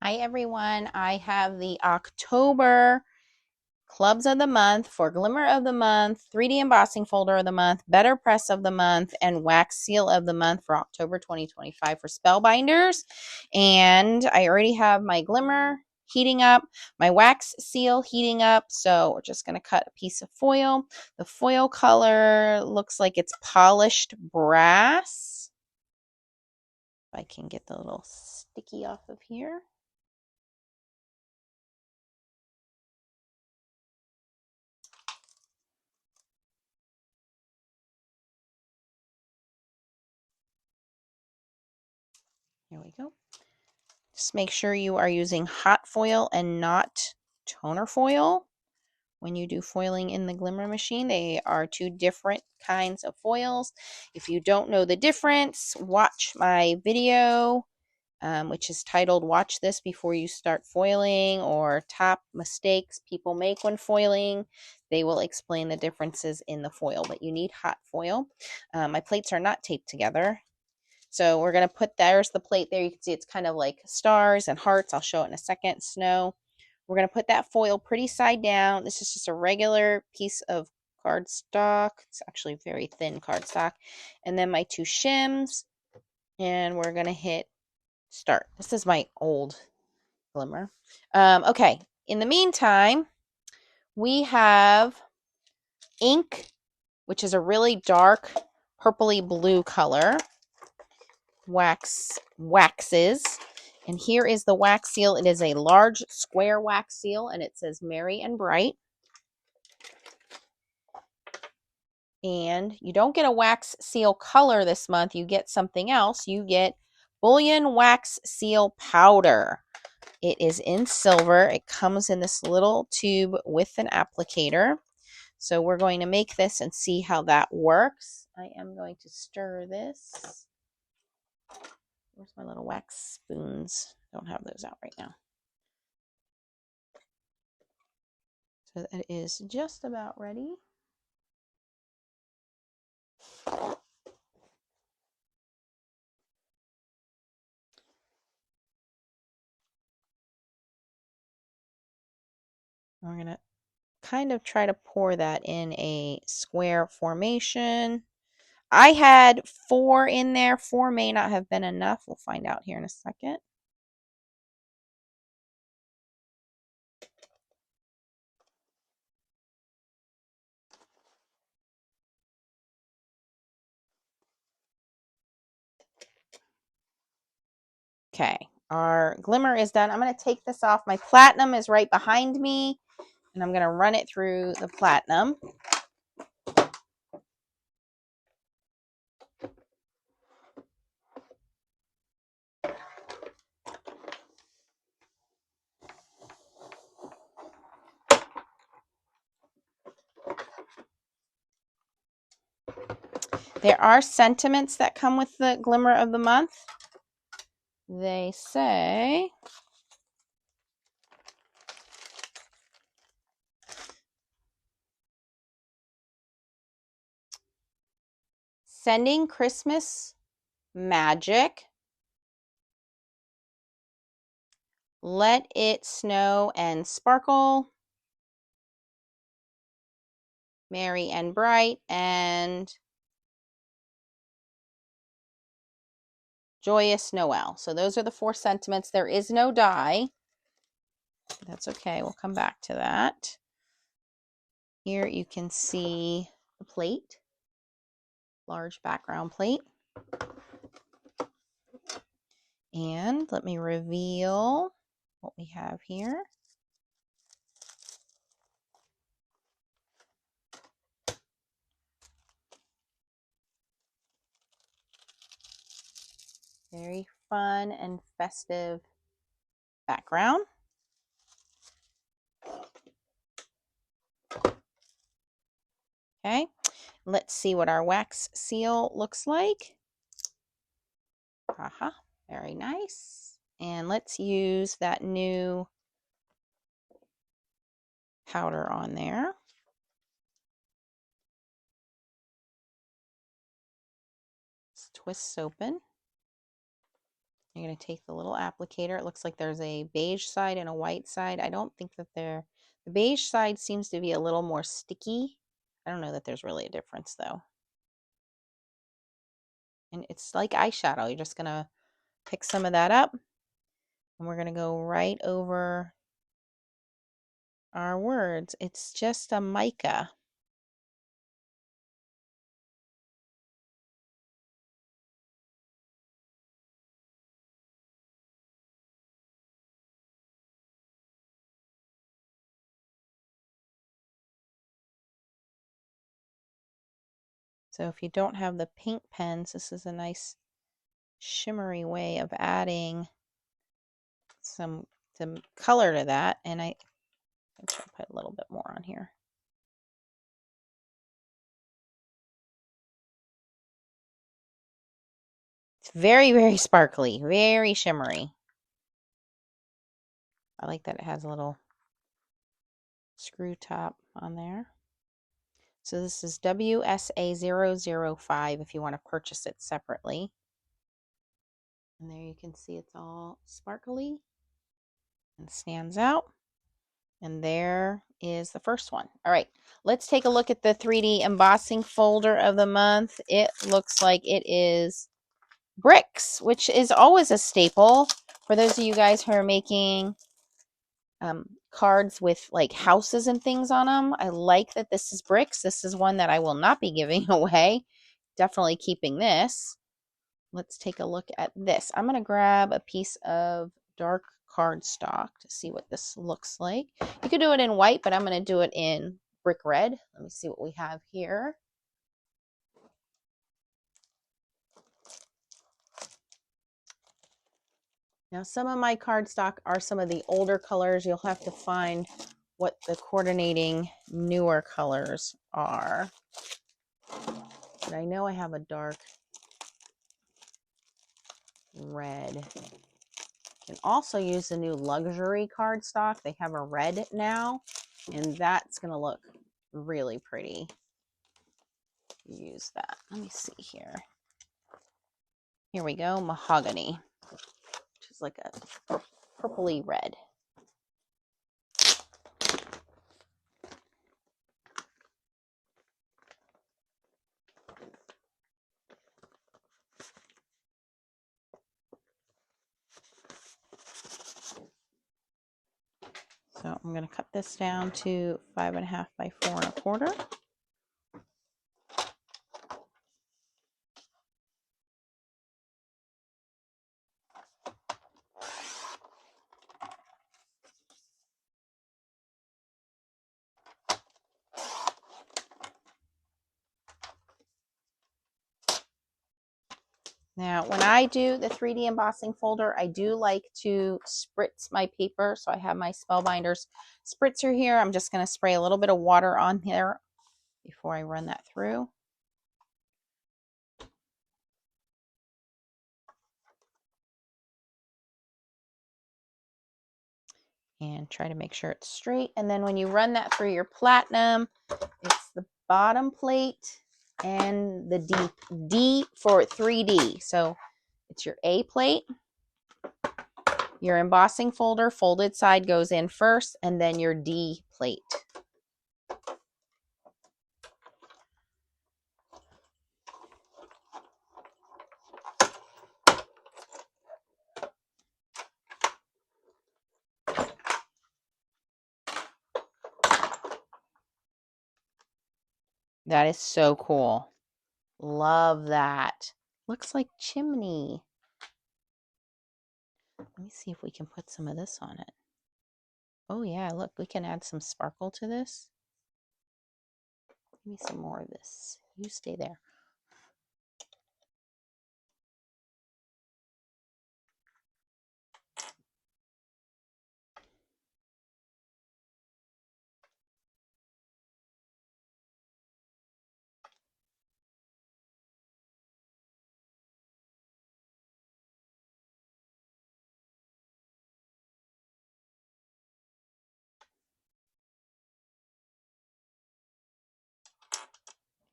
Hi everyone, I have the October clubs of the month for Glimmer of the month, 3D embossing folder of the month, BetterPress of the month, and wax seal of the month for October 2025 for Spellbinders. And I already have my Glimmer heating up, my wax seal heating up, so we're just going to cut a piece of foil. The foil color looks like it's polished brass. If I can get the little sticky off of here. Here we go. Just make sure you are using hot foil and not toner foil when you do foiling in the Glimmer machine. They are two different kinds of foils. If you don't know the difference, watch my video, which is titled Watch This Before You Start Foiling, or Top Mistakes People Make When Foiling. They will explain the differences in the foil, but you need hot foil. My plates are not taped together. So we're going to put, there's the plate there. You can see it's kind of like stars and hearts. I'll show it in a second. Snow. We're going to put that foil pretty side down. This is just a regular piece of cardstock. It's actually very thin cardstock. And then my two shims. And we're going to hit start. This is my old Glimmer. Okay. In the meantime, we have ink, which is a really dark purpley blue color. Waxes, and here is the wax seal. It is a large square wax seal, and it says Merry and Bright. And you don't get a wax seal color this month. You get something else. You get bullion wax seal powder. It is in silver. It comes in this little tube with an applicator. So we're going to make this and see how that works. I am going to stir this. Where's my little wax spoons? Don't have those out right now. So that is just about ready. We're going to kind of try to pour that in a square formation. I had 4 in there. 4 may not have been enough. We'll find out here in a second. Okay, our Glimmer is done. I'm going to take this off. My platinum is right behind me, and I'm going to run it through the platinum. There are sentiments that come with the Glimmer of the month. They say, sending Christmas magic, let it snow and sparkle, merry and bright, and joyous Noel. So those are the 4 sentiments. There is no die. That's okay. We'll come back to that. Here you can see the plate, large background plate. And let me reveal what we have here. Very fun and festive background. Okay, let's see what our wax seal looks like. Haha, very nice. And let's use that new powder on there. Let's twist open. You're going to take the little applicator. It looks like there's a beige side and a white side. I don't think that the beige side seems to be a little more sticky. I don't know that there's really a difference though. And it's like eyeshadow. You're just going to pick some of that up and we're going to go right over our words. It's just a mica. So if you don't have the pink pens, this is a nice shimmery way of adding some color to that. And I think I'll put a little bit more on here. It's very, very sparkly, very shimmery. I like that it has a little screw top on there. So this is WSA005 if you want to purchase it separately. And there you can see it's all sparkly and stands out. And there is the first one. All right, let's take a look at the 3D embossing folder of the month. It looks like it is bricks, which is always a staple for those of you guys who are making cards with like houses and things on them. I like that this is bricks. This is one that I will not be giving away. Definitely keeping this. Let's take a look at this. I'm going to grab a piece of dark cardstock to see what this looks like. You could do it in white, but I'm going to do it in brick red. Let me see what we have here. Now, some of my cardstock are some of the older colors. You'll have to find what the coordinating newer colors are. But I know I have a dark red. You can also use the new luxury cardstock. They have a red now, and that's going to look really pretty. Use that. Let me see here. Here we go, mahogany, which is like a purpley red. So I'm going to cut this down to 5.5 by 4.25. Now, when I do the 3D embossing folder, I do like to spritz my paper. So I have my Spellbinders spritzer here. I'm just going to spray a little bit of water on here before I run that through. And try to make sure it's straight. And then when you run that through your platinum, it's the bottom plate and the D for 3D. So it's your A plate, your embossing folder, folded side goes in first, and then your D plate. That is so cool. Love that. Looks like chimney. Let me see if we can put some of this on it. Oh yeah, look, we can add some sparkle to this. Give me some more of this. You stay there.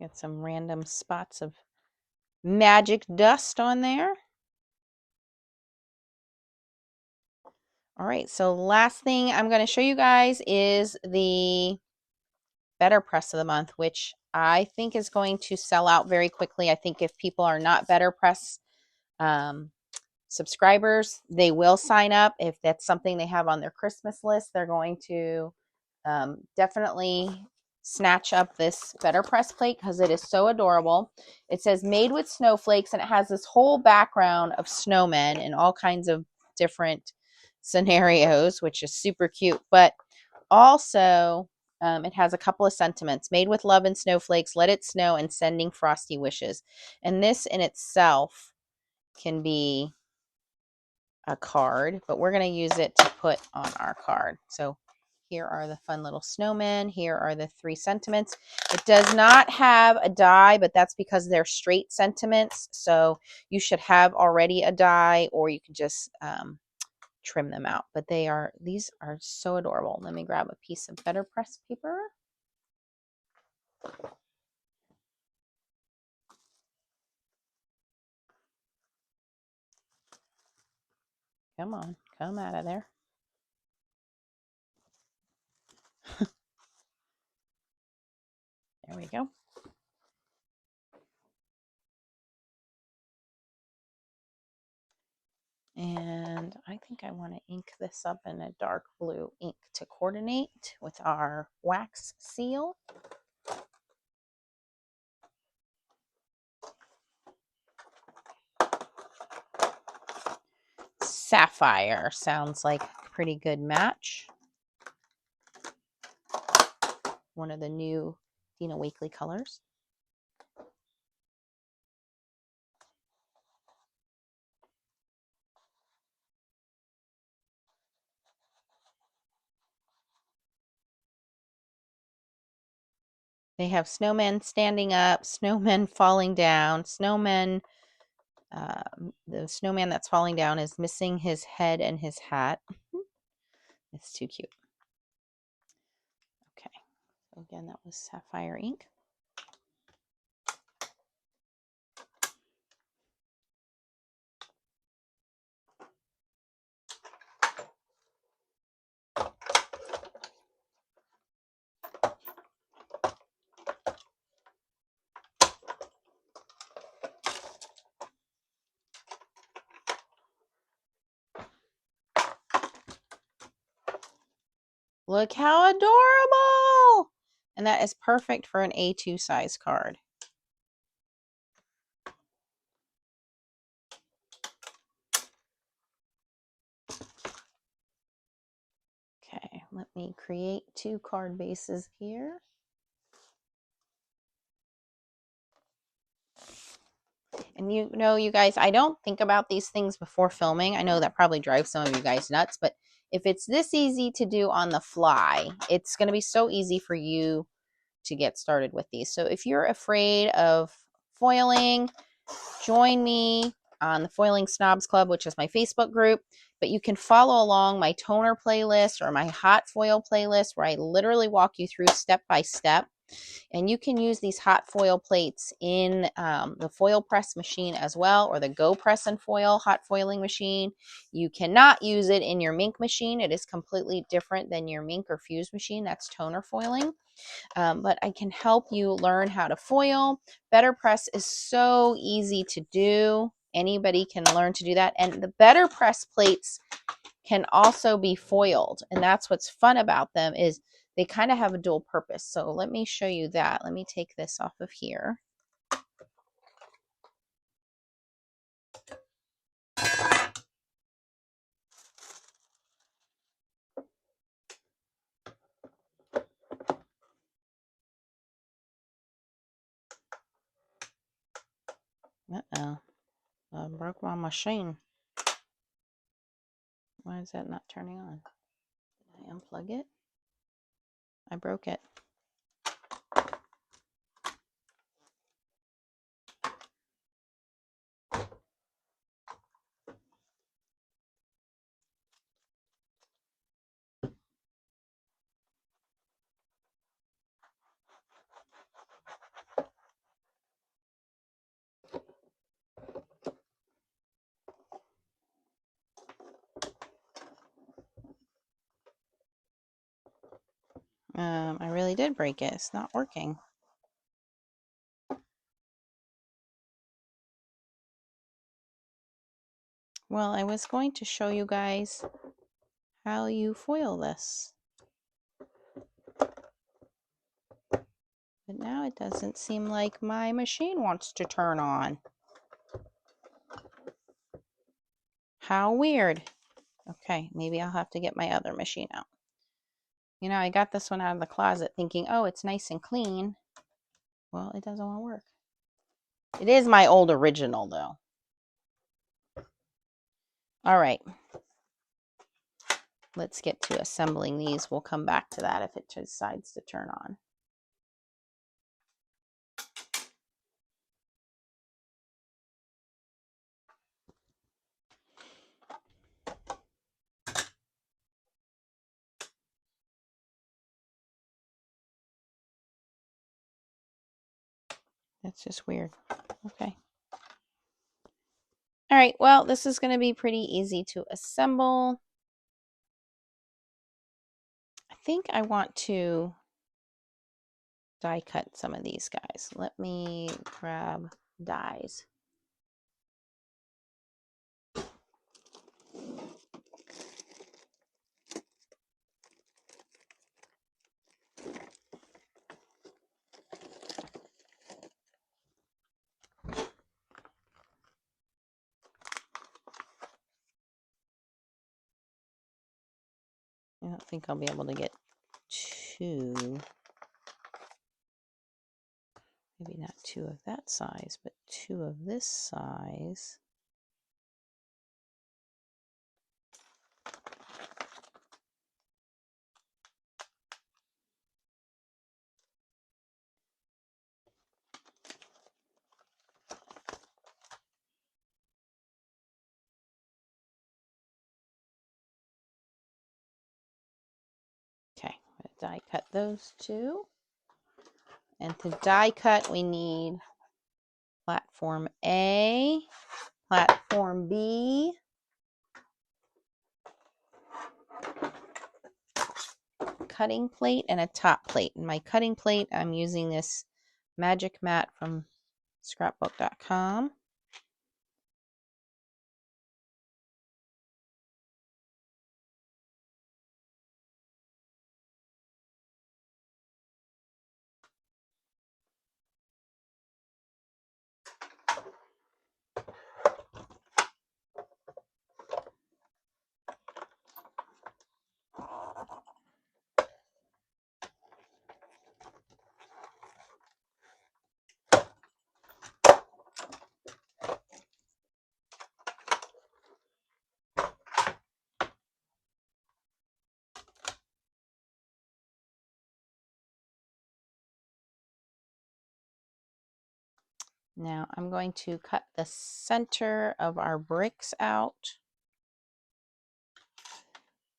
Get some random spots of magic dust on there. All right, so last thing I'm going to show you guys is the BetterPress of the month, which I think is going to sell out very quickly. I think if people are not BetterPress subscribers, they will sign up. If that's something they have on their Christmas list, they're going to definitely snatch up this BetterPress plate because it is so adorable. It says made with snowflakes, and it has this whole background of snowmen and all kinds of different scenarios, which is super cute. But also, it has a couple of sentiments: made with love and snowflakes, let it snow, and sending frosty wishes. And this in itself can be a card, but we're going to use it to put on our card. So here are the fun little snowmen. Here are the 3 sentiments. It does not have a die, but that's because they're straight sentiments. So you should have already a die, or you can just trim them out. But these are so adorable. Let me grab a piece of BetterPress paper. Come on, come out of there. There we go. And I think I want to ink this up in a dark blue ink to coordinate with our wax seal. Sapphire sounds like a pretty good match. One of the new Dina Wakley colors. They have snowmen standing up, snowmen falling down, snowmen. The snowman that's falling down is missing his head and his hat. It's too cute. Okay, so again, that was sapphire ink. Look how adorable! And that is perfect for an A2 size card. Okay, let me create 2 card bases here. And you know, you guys, I don't think about these things before filming. I know that probably drives some of you guys nuts, but if it's this easy to do on the fly, it's going to be so easy for you to get started with these. So if you're afraid of foiling, join me on the Foiling Snobs Club, which is my Facebook group. But you can follow along my toner playlist or my hot foil playlist, where I literally walk you through step by step. And you can use these hot foil plates in the foil press machine as well, or the Go Press and Foil hot foiling machine. You cannot use it in your Mink machine. It is completely different than your Mink or Fuse machine. That's toner foiling. But I can help you learn how to foil. BetterPress is so easy to do. Anybody can learn to do that. And the BetterPress plates can also be foiled. And that's what's fun about them, is they kind of have a dual purpose. So let me show you that. Let me take this off of here. Uh-oh. I broke my machine. Why is that not turning on? Did I unplug it? I broke it. I really did break it. It's not working. Well, I was going to show you guys how you foil this. But now it doesn't seem like my machine wants to turn on. How weird. Okay, maybe I'll have to get my other machine out. You know, I got this one out of the closet thinking, oh, it's nice and clean. Well, it doesn't want to work. It is my old original, though. All right. Let's get to assembling these. We'll come back to that if it decides to turn on. That's just weird. Okay. All right, well, this is going to be pretty easy to assemble. I think I want to die cut some of these guys. Let me grab dies. I don't think I'll be able to get two. Maybe not two of that size, but two of this size. Okay, I'm going to die cut those two. And to die cut, we need platform A, platform B, cutting plate, and a top plate. And my cutting plate, I'm using this magic mat from scrapbook.com. Now I'm going to cut the center of our bricks out.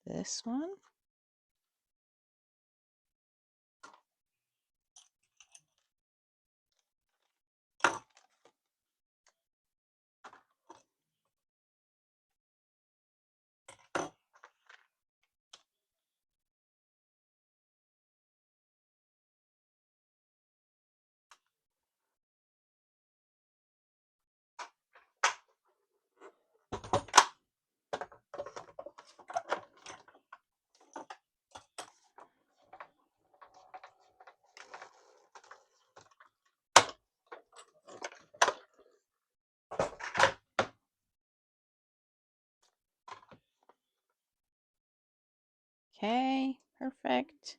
This one. Okay, perfect.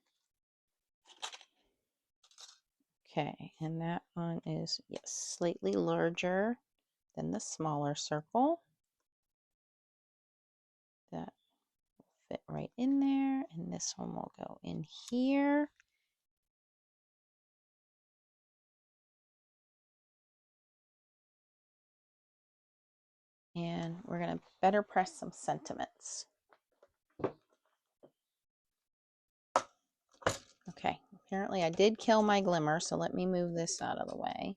Okay, and that one is, yes, slightly larger than the smaller circle. That will fit right in there, and this one will go in here. And we're going to better press some sentiments. Okay, apparently I did kill my Glimmer, so let me move this out of the way.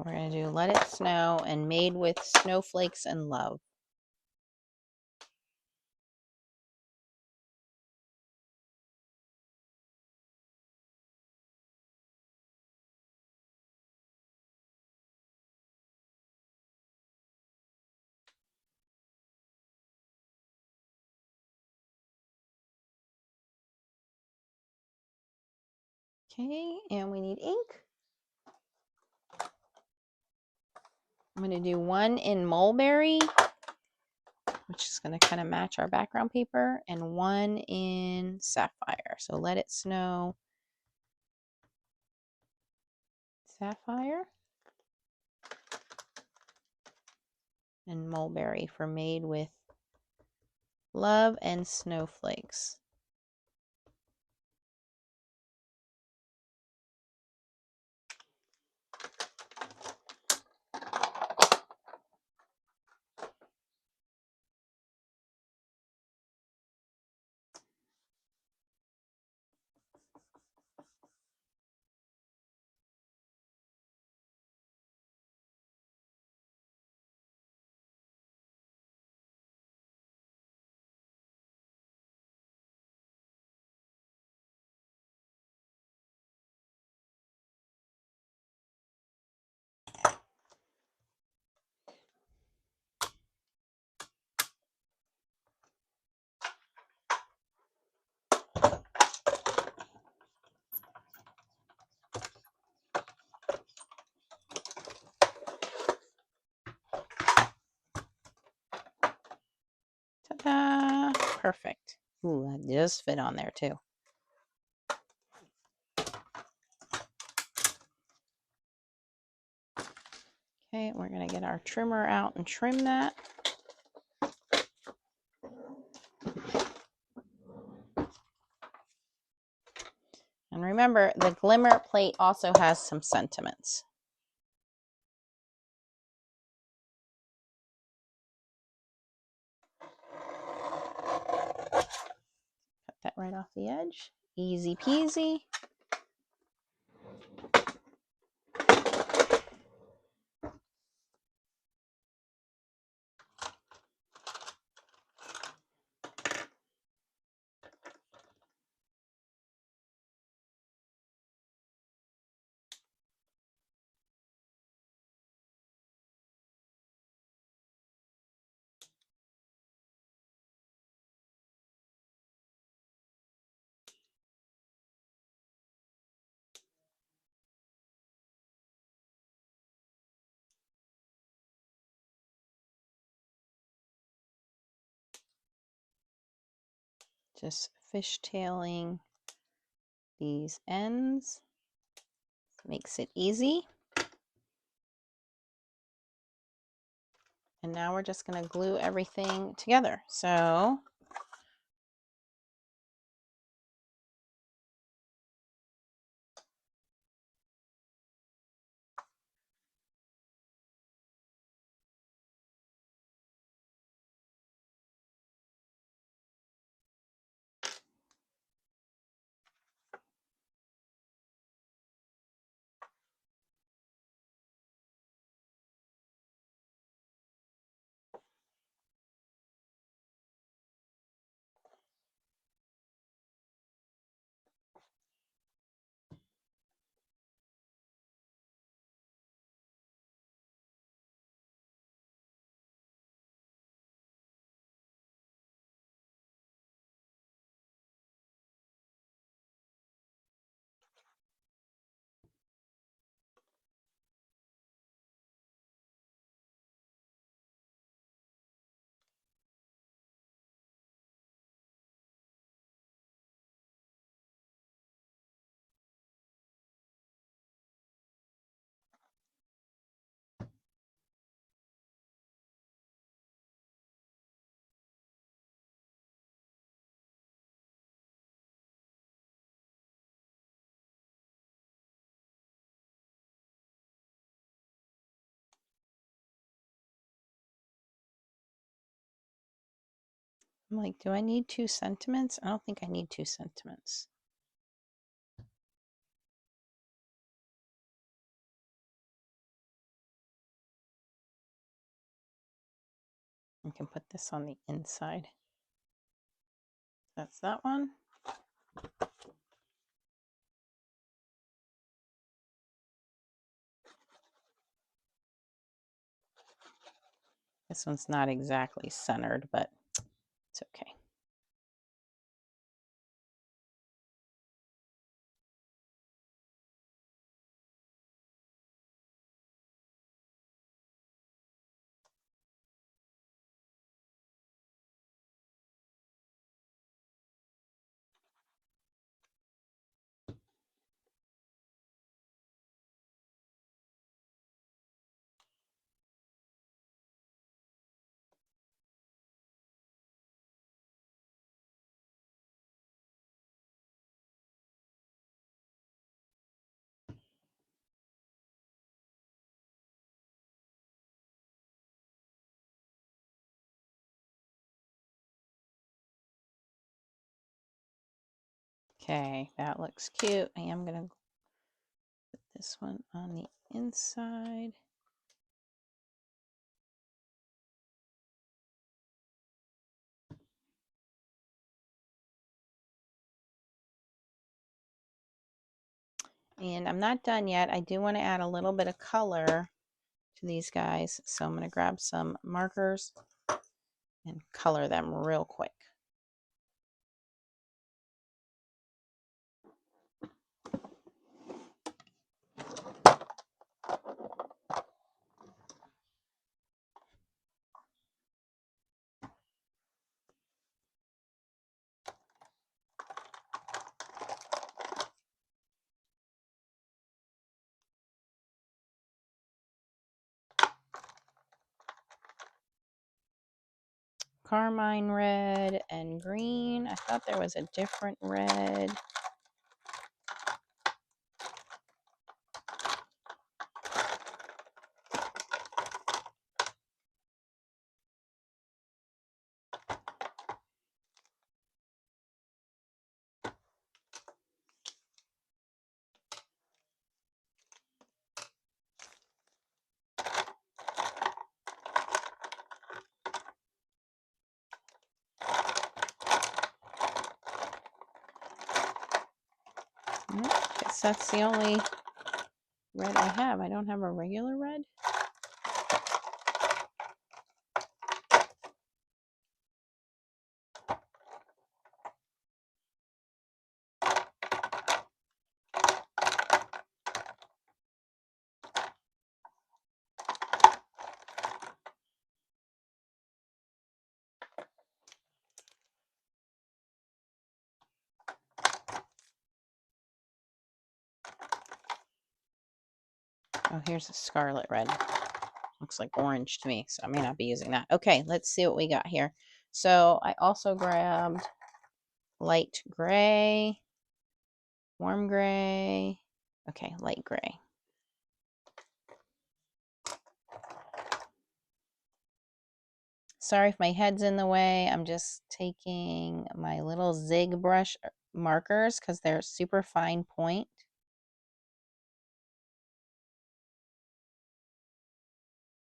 we're going to do Let It Snow and Made with Snowflakes and Love. Okay, and we need ink. I'm going to do one in Mulberry, which is going to kind of match our background paper, and one in Sapphire. So Let It Snow, Sapphire, and Mulberry for Made with Love and Snowflakes. Ta-da! Perfect. Ooh, that does fit on there too. Okay, we're going to get our trimmer out and trim that. And remember, the Glimmer plate also has some sentiments. Cut that right off the edge. Easy peasy. Just fishtailing these ends. Makes it easy. And now we're just going to glue everything together. So I'm like, do I need 2 sentiments? I don't think I need 2 sentiments. You can put this on the inside. That's that one. This one's not exactly centered, but it's okay. Okay, that looks cute. I am going to put this one on the inside. And I'm not done yet. I do want to add a little bit of color to these guys. So I'm going to grab some markers and color them real quick. Carmine red and green. I thought there was a different red. Guess that's the only red I have. I don't have a regular red. Oh, here's a scarlet red. Looks like orange to me, so I may not be using that. Okay, let's see what we got here. So I also grabbed light gray, warm gray. Okay, light gray. Sorry if my head's in the way. I'm just taking my little zig brush markers because they're super fine point.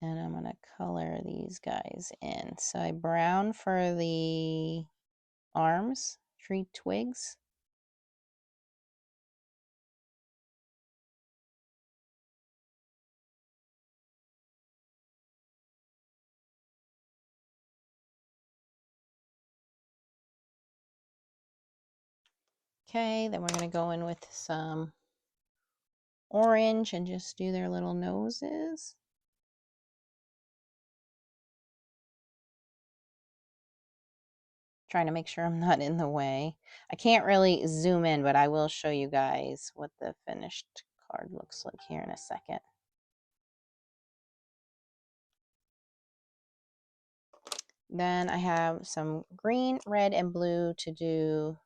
And I'm going to color these guys in. So I brown for the arms, tree twigs. Okay, then we're going to go in with some orange and just do their little noses. Trying to make sure I'm not in the way. I can't really zoom in, but I will show you guys what the finished card looks like here in a second. Then I have some green, red, and blue to do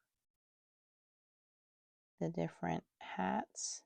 the different hats.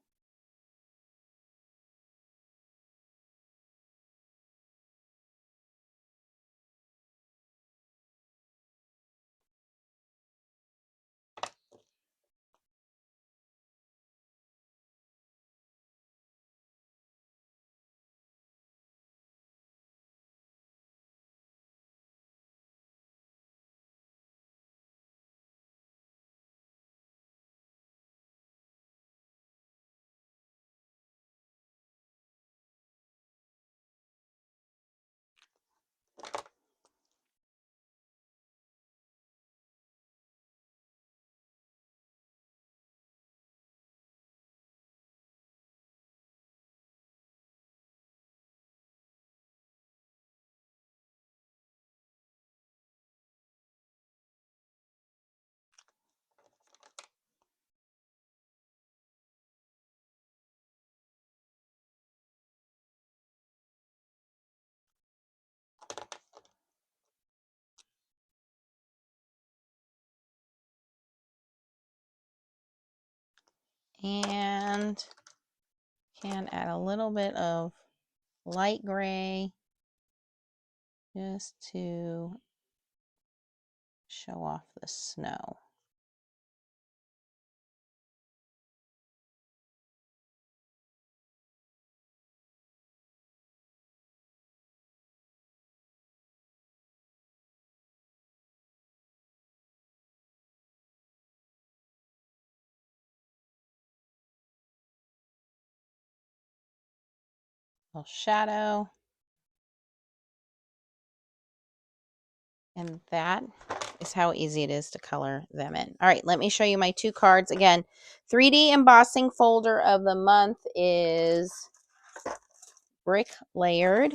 And can add a little bit of light gray just to show off the snow. A little shadow. And that is how easy it is to color them in. All right, let me show you my 2 cards. Again, 3D embossing folder of the month is Brick Layered.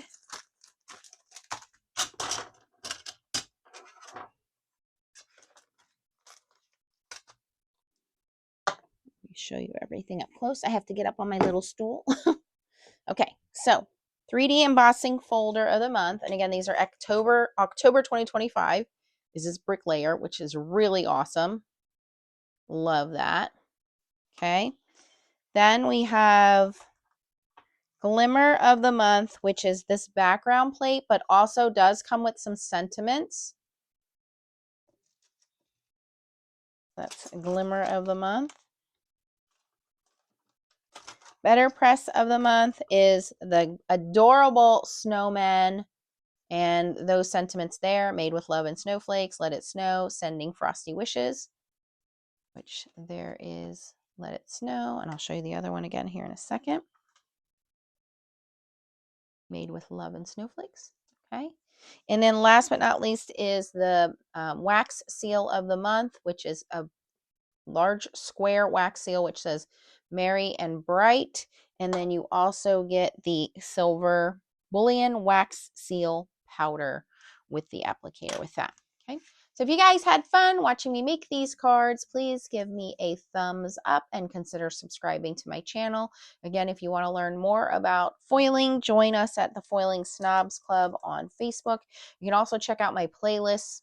Let me show you everything up close. I have to get up on my little stool. Okay, so 3D embossing folder of the month. And again, these are October 2025. This is Brick Layer, which is really awesome. Love that. Okay. Then we have Glimmer of the month, which is this background plate, but also does come with some sentiments. That's Glimmer of the month. BetterPress of the month is the adorable snowman and those sentiments there, made with love and snowflakes, let it snow, sending frosty wishes, which there is let it snow. And I'll show you the other one again here in a second. Made with love and snowflakes. Okay. And then last but not least is the wax seal of the month, which is a large square wax seal, which says Merry and Bright. And then you also get the silver bullion wax seal powder with the applicator with that. Okay. So if you guys had fun watching me make these cards, please give me a thumbs up and consider subscribing to my channel. Again, if you want to learn more about foiling, join us at the Foiling Snobs Club on Facebook. You can also check out my playlists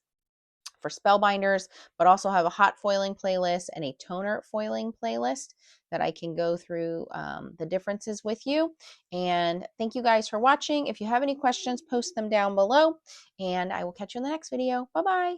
for Spellbinders, but also have a hot foiling playlist and a toner foiling playlist that I can go through the differences with you. And thank you guys for watching. If you have any questions, post them down below, and I will catch you in the next video. Bye-bye.